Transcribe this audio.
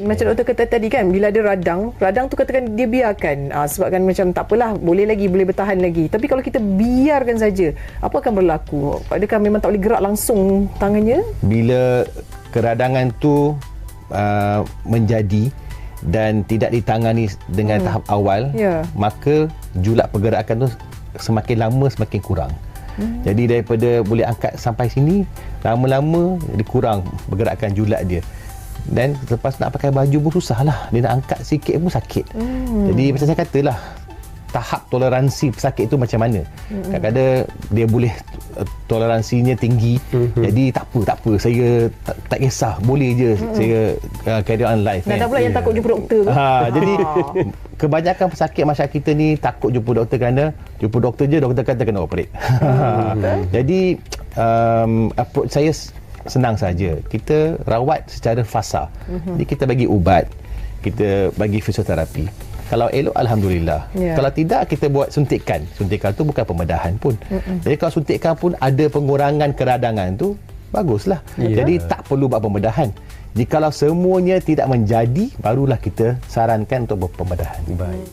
Macam doktor kata tadi kan, bila ada radang tu katakan dia biarkan. Sebabkan macam tak apalah, boleh bertahan lagi. Tapi kalau kita biarkan saja, apa akan berlaku? Adakah memang tak boleh gerak langsung tangannya? Bila keradangan tu menjadi dan tidak ditangani dengan tahap awal, maka julat pergerakan tu semakin lama semakin kurang. Jadi daripada boleh angkat sampai sini, lama-lama dia kurang pergerakan julat dia. Dan lepas nak pakai baju pun susah lah. Dia nak angkat sikit pun sakit. Jadi macam saya katalah, tahap toleransi pesakit tu macam mana. Kadang-kadang dia boleh toleransinya tinggi. Jadi tak apa, saya tak kisah, boleh je saya carry on life. Ada pula yang takut jumpa doktor. Jadi kebanyakan pesakit masyarakat kita ni takut jumpa doktor kerana jumpa doktor je, doktor kata kena operate. Jadi approach saya senang saja. Kita rawat secara fasa. Jadi kita bagi ubat, kita bagi fisioterapi. Kalau elok, alhamdulillah. Kalau tidak, kita buat suntikan. Suntikan tu bukan pembedahan pun. Jadi kalau suntikan pun ada pengurangan keradangan tu, baguslah. Jadi tak perlu buat pembedahan. Jikalau semuanya tidak menjadi, barulah kita sarankan untuk buat pembedahan. Baik.